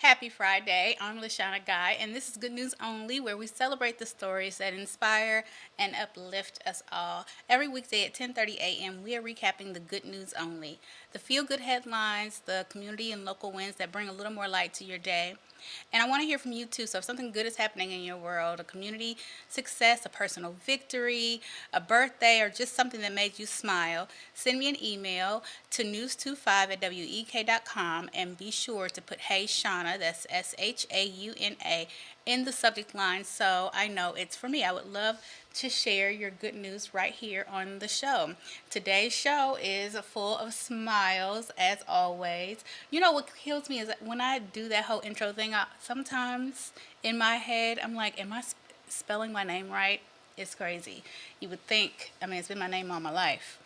Happy Friday. I'm Lashana Guy, and this is Good News Only, where we celebrate the stories that inspire and uplift us all. Every weekday at 10:30 a.m., we are recapping the good news only. The feel-good headlines, the community and local wins that bring a little more light to your day. And I want to hear from you too. So if something good is happening in your world, a community success, a personal victory, a birthday, or just something that made you smile, send me an email to news25@wek.com and be sure to put Hey Shauna, that's SHAUNA, in the subject line so I know it's for me. I would love to share your good news right here on the show. Today's show is full of smiles, as always. You know what kills me is that when I do that whole intro thing, sometimes in my head, I'm like, am I spelling my name right? It's crazy. You would think, I mean, it's been my name all my life.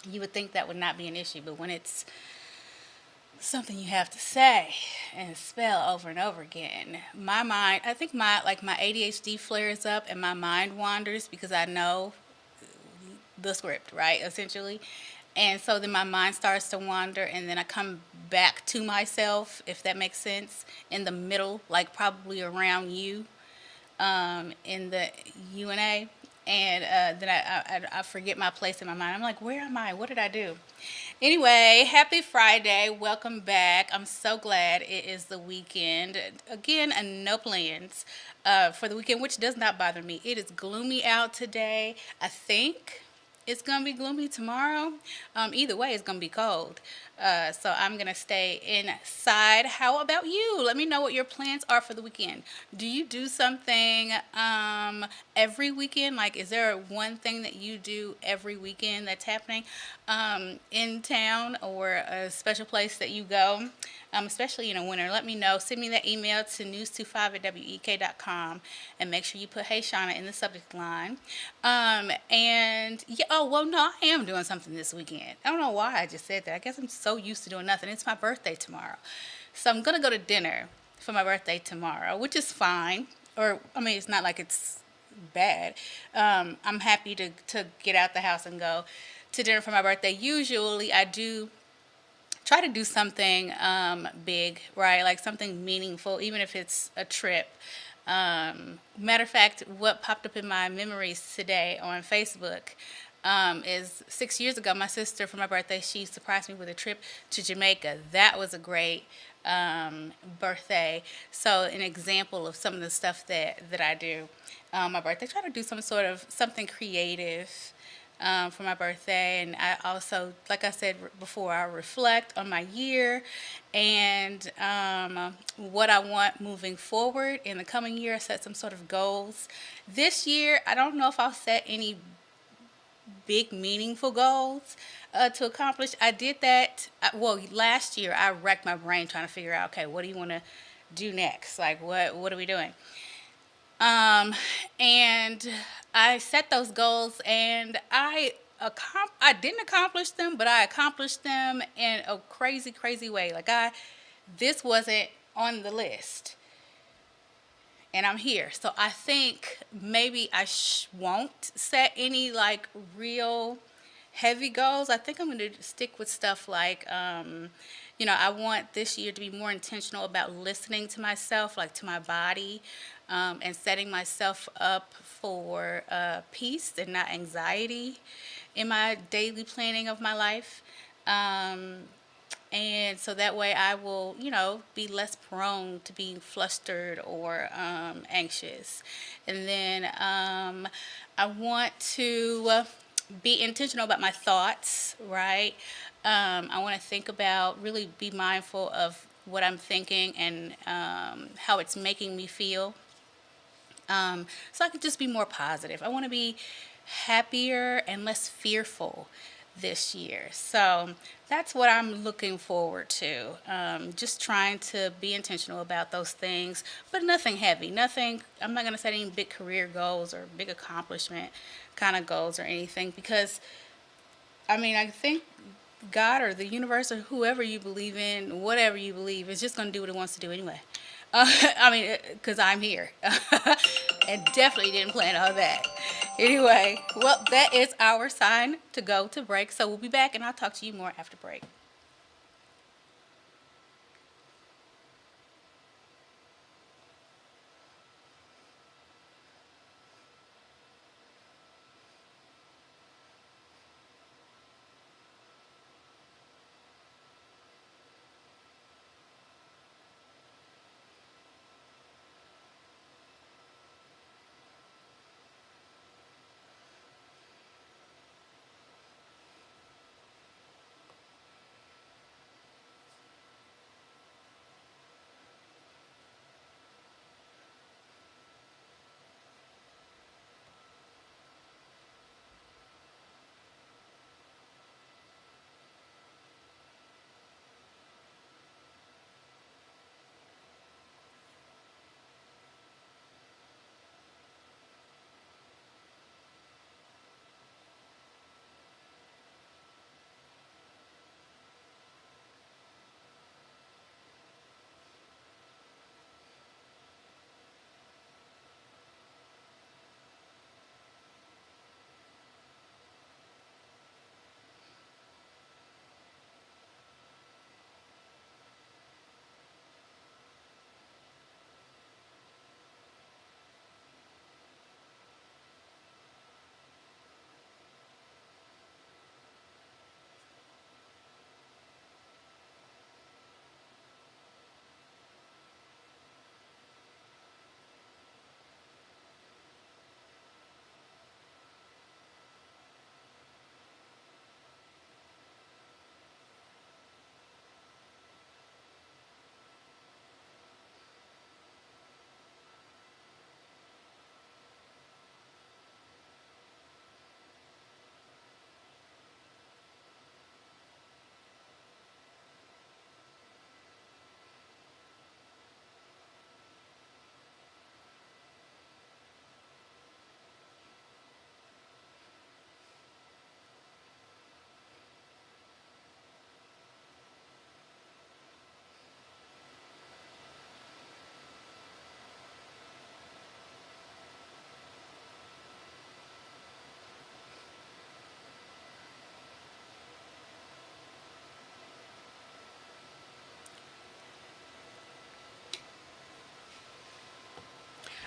You would think that would not be an issue, but when it's something you have to say and spell over and over again, my mind, I think my ADHD flares up and my mind wanders because I know the script, right, essentially. And so then my mind starts to wander, and then I come back to myself, if that makes sense, in the middle, like probably around you, in the UNA. And then I forget my place in my mind. I'm like, where am I? What did I do? Anyway, happy Friday. Welcome back. I'm so glad it is the weekend. Again, no plans for the weekend, which does not bother me. It is gloomy out today. I think it's going to be gloomy tomorrow. Either way, it's going to be cold. So I'm going to stay inside. How about you? Let me know what your plans are for the weekend. Do you do something every weekend? Like, is there one thing that you do every weekend that's happening in town or a special place that you go, especially in the winter? Let me know. Send me that email to news25@wek.com and make sure you put Hey Shauna in the subject line. And yeah, oh, well, no, I am doing something this weekend. I don't know why I just said that. I guess I'm so used to doing nothing. It's my birthday tomorrow. So I'm going to go to dinner for my birthday tomorrow, which is fine. Or, I mean, it's not like it's bad. I'm happy to get out the house and go to dinner for my birthday. Usually I do try to do something big, right? Like something meaningful, even if it's a trip. Matter of fact, what popped up in my memories today on Facebook is 6 years ago, my sister, for my birthday, she surprised me with a trip to Jamaica. That was a great birthday. So an example of some of the stuff that I do on my birthday, try to do some sort of something creative for my birthday. And I also, like I said before, I reflect on my year and what I want moving forward in the coming year. I set some sort of goals. This year, I don't know if I'll set any big, meaningful goals to accomplish. I did that, well, last year I wrecked my brain trying to figure out, okay, what do you want to do next? Like, what are we doing? And I set those goals, and I didn't accomplish them, but I accomplished them in a crazy, crazy way. Like this wasn't on the list, and I'm here. So I think maybe I won't set any like real heavy goals. I think I'm going to stick with stuff like, I want this year to be more intentional about listening to myself, like to my body, and setting myself up for peace and not anxiety in my daily planning of my life. And so that way I will, be less prone to being flustered or anxious. And then I want to be intentional about my thoughts, right? I want to think about, really be mindful of what I'm thinking and how it's making me feel. So I could just be more positive. I want to be happier and less fearful this year. So that's what I'm looking forward to. Just trying to be intentional about those things, but nothing heavy. Nothing, I'm not going to set any big career goals or big accomplishment kind of goals or anything because, I think God or the universe or whoever you believe in, whatever you believe, is just going to do what it wants to do anyway. Because I'm here. And definitely didn't plan all that. Anyway, well, that is our sign to go to break. So we'll be back and I'll talk to you more after break.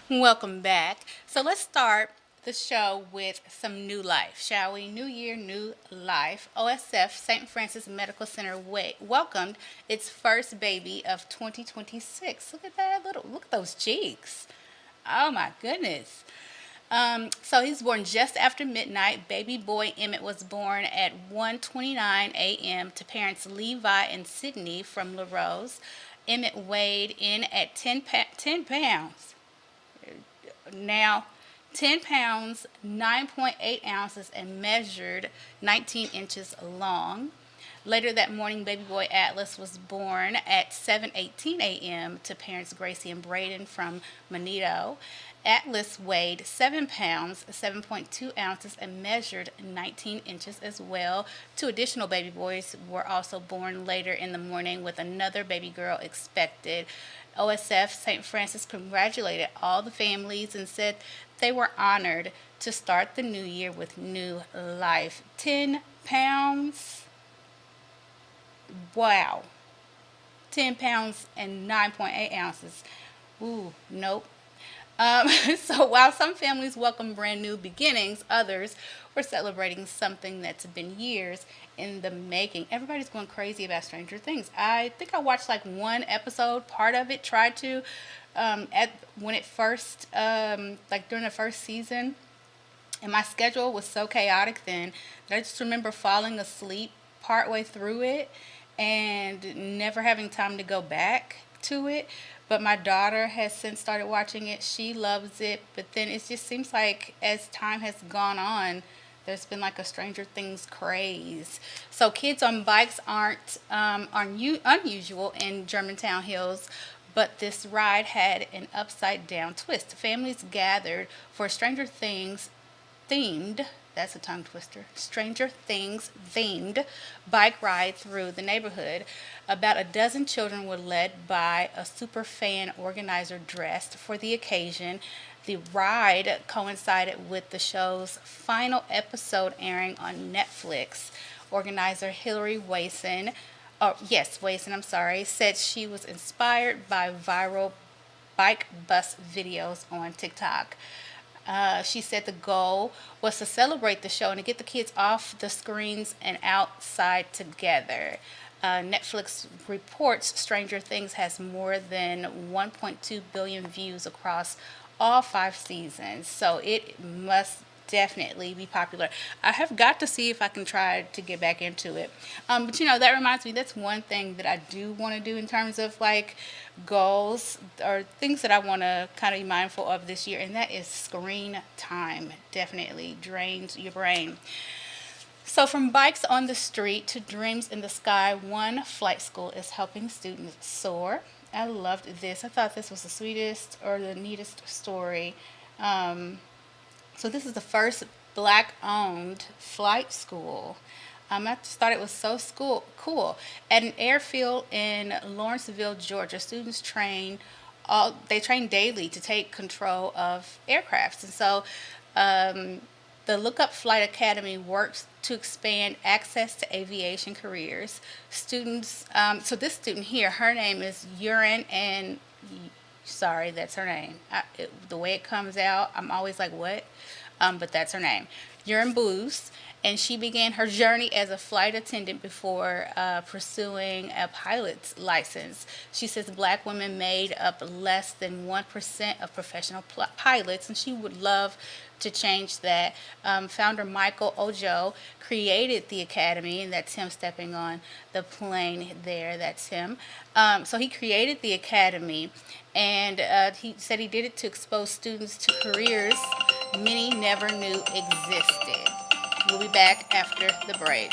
Welcome back. So let's start the show with some new life, shall we? New year, new life. OSF St. Francis Medical Center welcomed its first baby of 2026. Look at that look at those cheeks. Oh my goodness. So he's born just after midnight. Baby boy Emmett was born at 1:29 a.m. to parents Levi and Sydney from LaRose. Emmett weighed in at 10 pounds. Now, 10 pounds, 9.8 ounces, and measured 19 inches long. Later that morning, baby boy Atlas was born at 7:18 a.m. to parents Gracie and Braden from Monito. Atlas weighed 7 pounds, 7.2 ounces, and measured 19 inches as well. Two additional baby boys were also born later in the morning, with another baby girl expected. OSF St. Francis congratulated all the families and said they were honored to start the new year with new life. 10 pounds. Wow. 10 pounds and 9.8 ounces. Ooh, nope. So while some families welcome brand new beginnings, others were celebrating something that's been years in the making. Everybody's going crazy about Stranger Things. I think I watched like one episode, part of it, tried to, at when it first, like during the first season, and my schedule was so chaotic then that I just remember falling asleep partway through it and never having time to go back to it. But my daughter has since started watching it. She loves it. But then it just seems like as time has gone on, there's been like a Stranger Things craze. So kids on bikes aren't unusual in Germantown Hills, but this ride had an upside down twist. Families gathered for Stranger Things themed, that's a tongue twister, Stranger Things themed bike ride through the neighborhood. About a dozen children were led by a super fan organizer dressed for the occasion. The ride coincided with the show's final episode airing on Netflix. Organizer Hillary Wason, I'm sorry, said she was inspired by viral bike bus videos on TikTok. She said the goal was to celebrate the show and to get the kids off the screens and outside together. Netflix reports Stranger Things has more than 1.2 billion views across all 5 seasons, so it must definitely be popular. I have got to see if I can try to get back into it. But that reminds me, that's one thing that I do want to do in terms of like goals or things that I want to kind of be mindful of this year, and that is screen time. Definitely drains your brain. So, from bikes on the street to dreams in the sky, one flight school is helping students soar. I loved this. I thought this was the sweetest or the neatest story. So this is the first black-owned flight school. I just thought it was so cool. At an airfield in Lawrenceville, Georgia, students they train daily to take control of aircrafts. And so the Lookup Flight Academy works to expand access to aviation careers. Students, so this student here, her name is Urin, and sorry, that's her name. The way it comes out, I'm always like, what? But that's her name. Urin Booth, and she began her journey as a flight attendant before pursuing a pilot's license. She says black women made up less than 1% of professional pilots, and she would love to change that. Founder Michael Ojo created the academy, and that's him stepping on the plane there. That's him. So he created the academy, and he said he did it to expose students to careers many never knew existed. We'll be back after the break.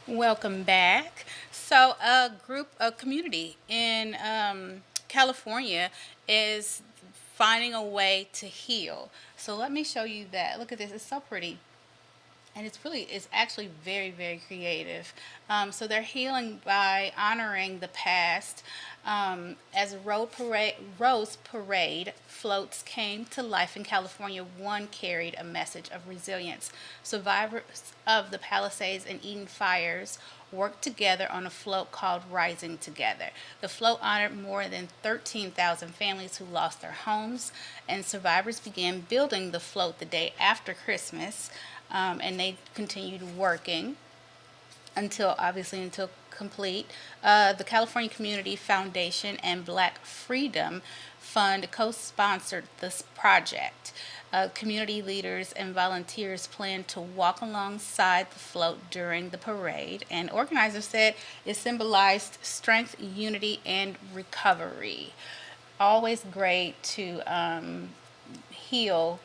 Welcome back. So, a community in California is finding a way to heal. So, let me show you that. Look at this, it's so pretty. And it's actually very, very creative. So they're healing by honoring the past. As Rose Parade floats came to life in California, one carried a message of resilience. Survivors of the Palisades and Eden fires worked together on a float called Rising Together. The float honored more than 13,000 families who lost their homes, and survivors began building the float the day after Christmas, and they continued working until complete. The California Community Foundation and Black Freedom Fund co-sponsored this project. Community leaders and volunteers plan to walk alongside the float during the parade, and organizers said it symbolized strength, unity, and recovery. Always great to heal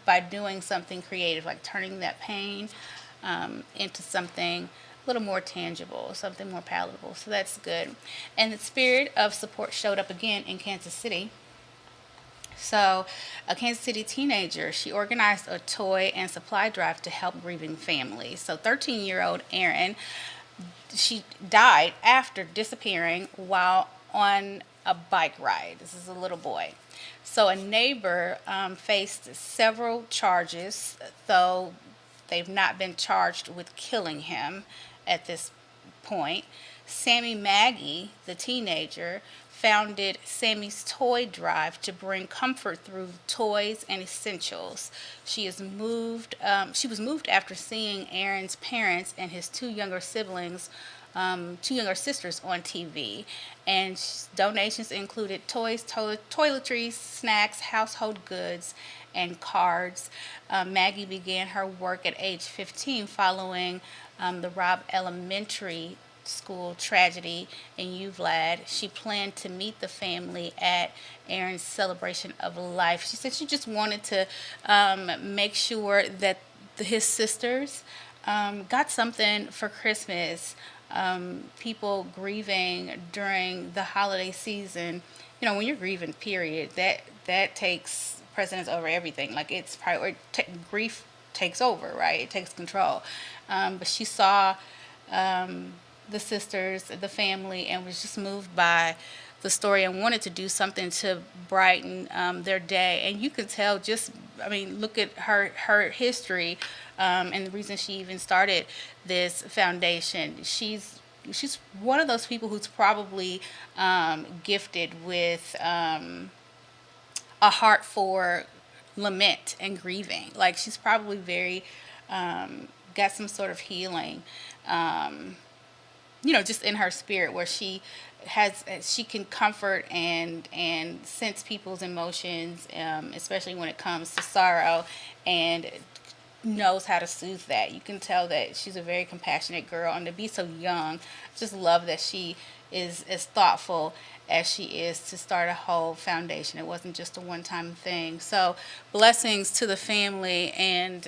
by doing something creative, like turning that pain into something a little more tangible, something more palatable. So that's good. And the spirit of support showed up again in Kansas City. So, a Kansas City teenager, she organized a toy and supply drive to help grieving families. So, 13-year-old Erin, she died after disappearing while on a bike ride. This is a little boy. So a neighbor faced several charges, though they've not been charged with killing him at this point. Sammy Maggie, the teenager, founded Sammy's Toy Drive to bring comfort through toys and essentials. She was moved after seeing Aaron's parents and his two younger sisters on TV, and donations included toys, toiletries, snacks, household goods, and cards. Maggie began her work at age 15 following the Robb Elementary School tragedy in Uvlad. She planned to meet the family at Aaron's celebration of life. She said she just wanted to make sure that his sisters got something for Christmas. People grieving during the holiday season, when you're grieving, period, that takes precedence over everything. Like it's grief takes over, right? It takes control. But she saw the sisters, the family, and was just moved by the story and wanted to do something to brighten their day. And you can tell look at her history, and the reason she even started this foundation. She's one of those people who's probably gifted with a heart for lament and grieving. Like she's probably very got some sort of healing, just in her spirit, where she can comfort and sense people's emotions, especially when it comes to sorrow, and knows how to soothe that. You can tell that she's a very compassionate girl, and to be so young, just love that she is as thoughtful as she is to start a whole foundation. It wasn't just a one-time thing. So blessings to the family, and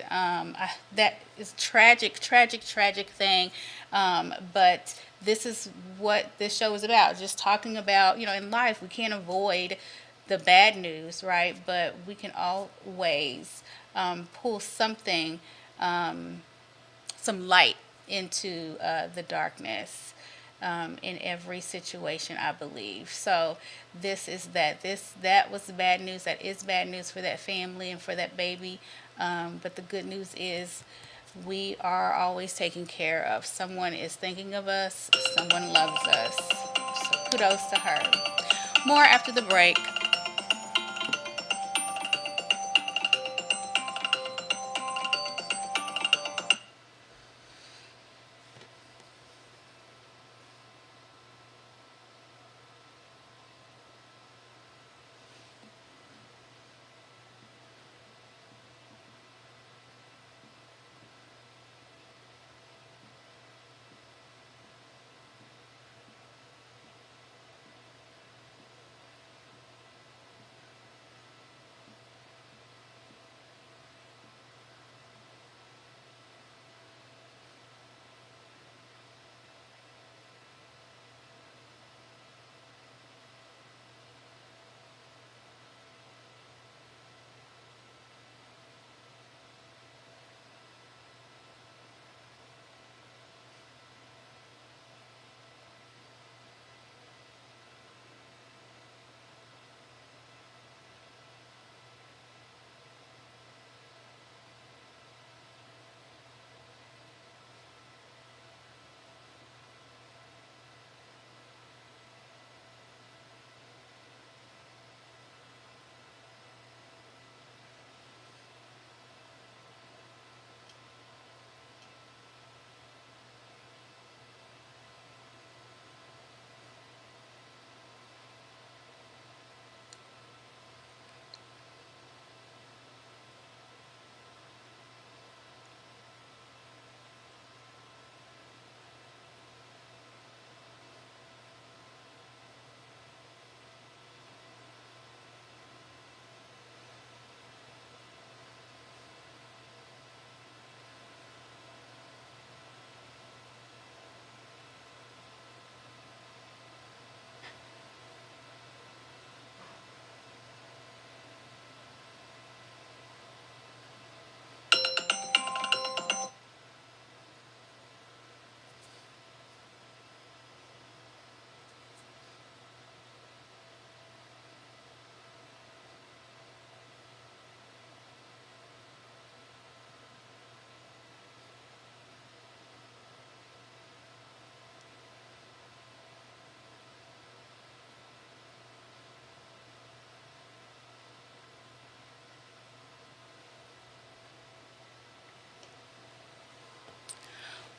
that is tragic thing. But this is what this show is about, just talking about, in life we can't avoid the bad news, right? But we can always pull something, some light into the darkness in every situation, I believe. So that was the bad news. That is bad news for that family and for that baby. But the good news is we are always taken care of. Someone is thinking of us. Someone loves us. So kudos to her. More after the break.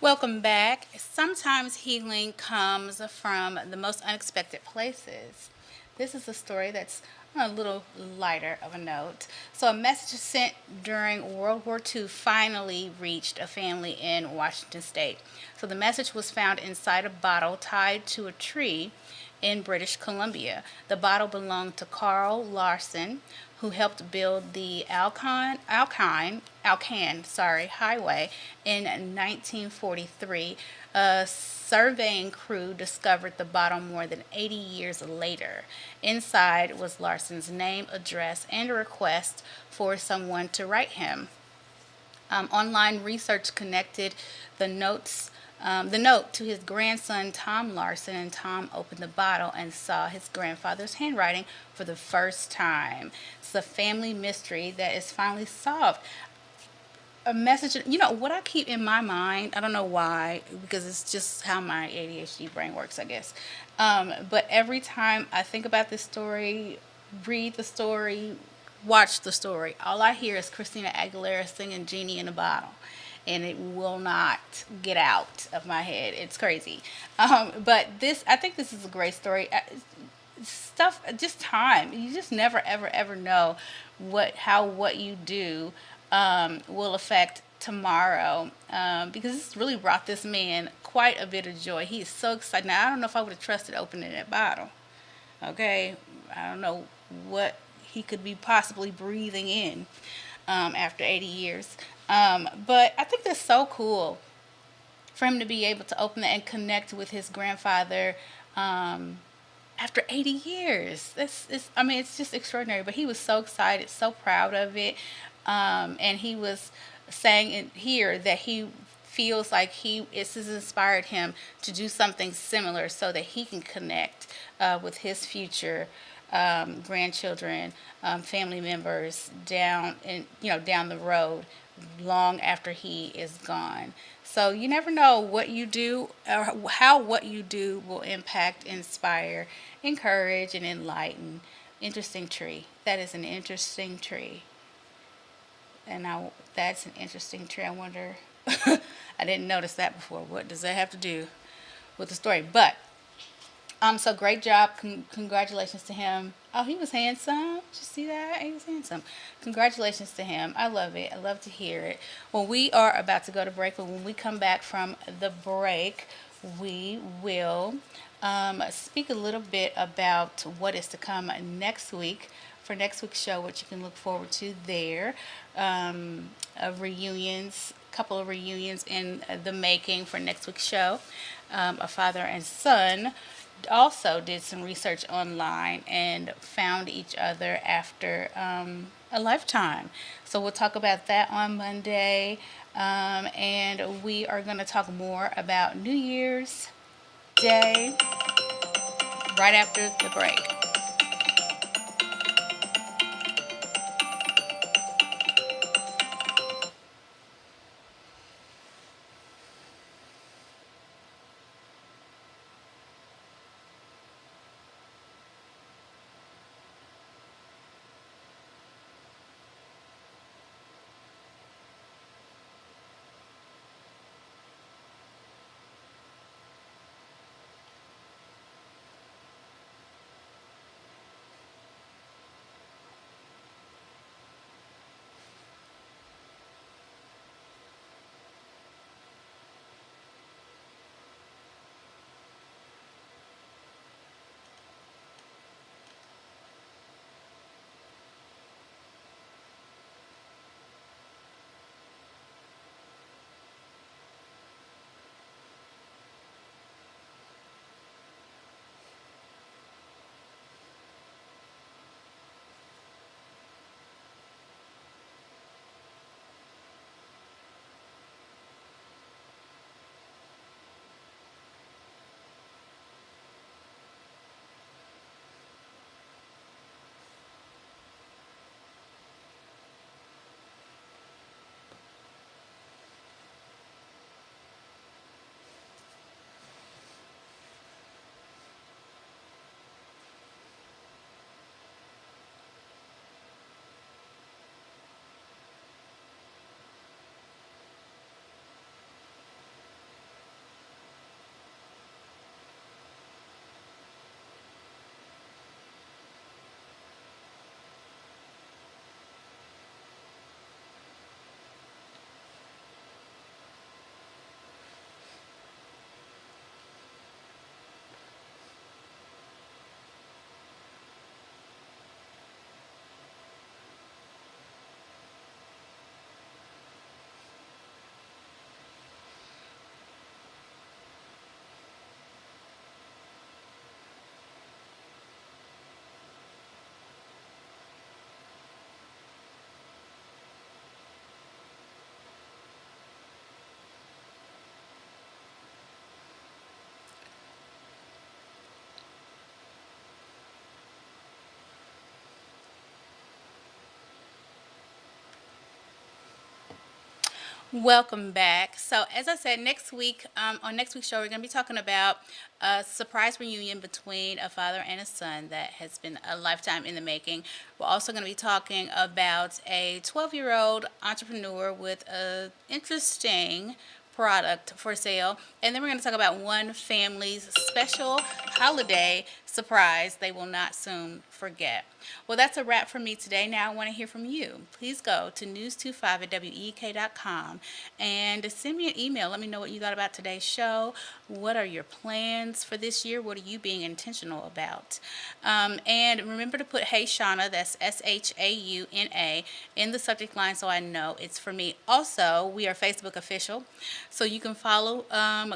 Welcome back. Sometimes healing comes from the most unexpected places. This is a story that's a little lighter of a note. So, a message sent during World War II finally reached a family in Washington state. So, the message was found inside a bottle tied to a tree in British Columbia. The bottle belonged to Carl Larson, who helped build the Alcan Highway in 1943. A surveying crew discovered the bottle more than 80 years later. Inside was Larson's name, address, and a request for someone to write him. Online research connected the notes, the note to his grandson Tom Larson, and Tom opened the bottle and saw his grandfather's handwriting for the first time. It's a family mystery that is finally solved. A message, what I keep in my mind, I don't know why, because it's just how my ADHD brain works, I guess. But every time I think about this story, read the story, watch the story, all I hear is Christina Aguilera singing Genie in a Bottle. And it will not get out of my head. It's crazy. But I think this is a great story. Stuff, just time. You just never, ever, ever know what you do will affect tomorrow, because it's really brought this man quite a bit of joy. He is so excited. Now, I don't know if I would have trusted opening that bottle. Okay, I don't know what he could be possibly breathing in after 80 years. But I think that's so cool for him to be able to open that and connect with his grandfather after 80 years. It's just extraordinary. But he was so excited, so proud of it. And he was saying in here that he feels like this has inspired him to do something similar so that he can connect with his future grandchildren, family members down the road, long after he is gone. So you never know what you do or how what you do will impact, inspire, encourage, and enlighten. Interesting tree. That is an interesting tree. That's an interesting tree. I wonder, I didn't notice that before. What does that have to do with the story? But so great job. Congratulations to him. Oh, he was handsome. Did you see that? He was handsome. Congratulations to him. I love it. I love to hear it. Well, we are about to go to break, but when we come back from the break, we will speak a little bit about what is to come next week. For next week's show, what you can look forward to there, of reunions, couple of reunions in the making for next week's show. A father and son also did some research online and found each other after a lifetime. So we'll talk about that on Monday. And we are going to talk more about New Year's Day right after the break. Welcome back. So, as I said, next week, on next week's show, we're going to be talking about a surprise reunion between a father and a son that has been a lifetime in the making. We're also going to be talking about a 12-year-old entrepreneur with a interesting product for sale. And then we're going to talk about one family's special holiday surprise they will not soon forget. Well, that's a wrap for me today. Now I want to hear from you. Please go to news25 at week.com and send me an email. Let me know what you thought about today's show. What are your plans for this year? What are you being intentional about? And remember to put Hey Shauna, that's SHAUNA, in the subject line so I know it's for me. Also, we are Facebook official, so you can follow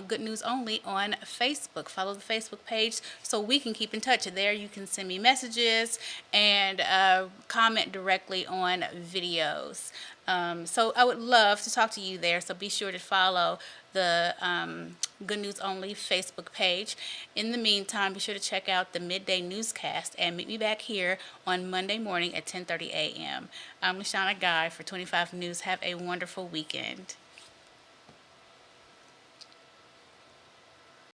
Good News Only on Facebook. Follow the Facebook page so we can keep in touch. There you can send me messages and comment directly on videos. So I would love to talk to you there. So be sure to follow the Good News Only Facebook page. In the meantime, be sure to check out the Midday Newscast and meet me back here on Monday morning at 10:30 a.m. I'm LaShawna Guy for 25 News. Have a wonderful weekend.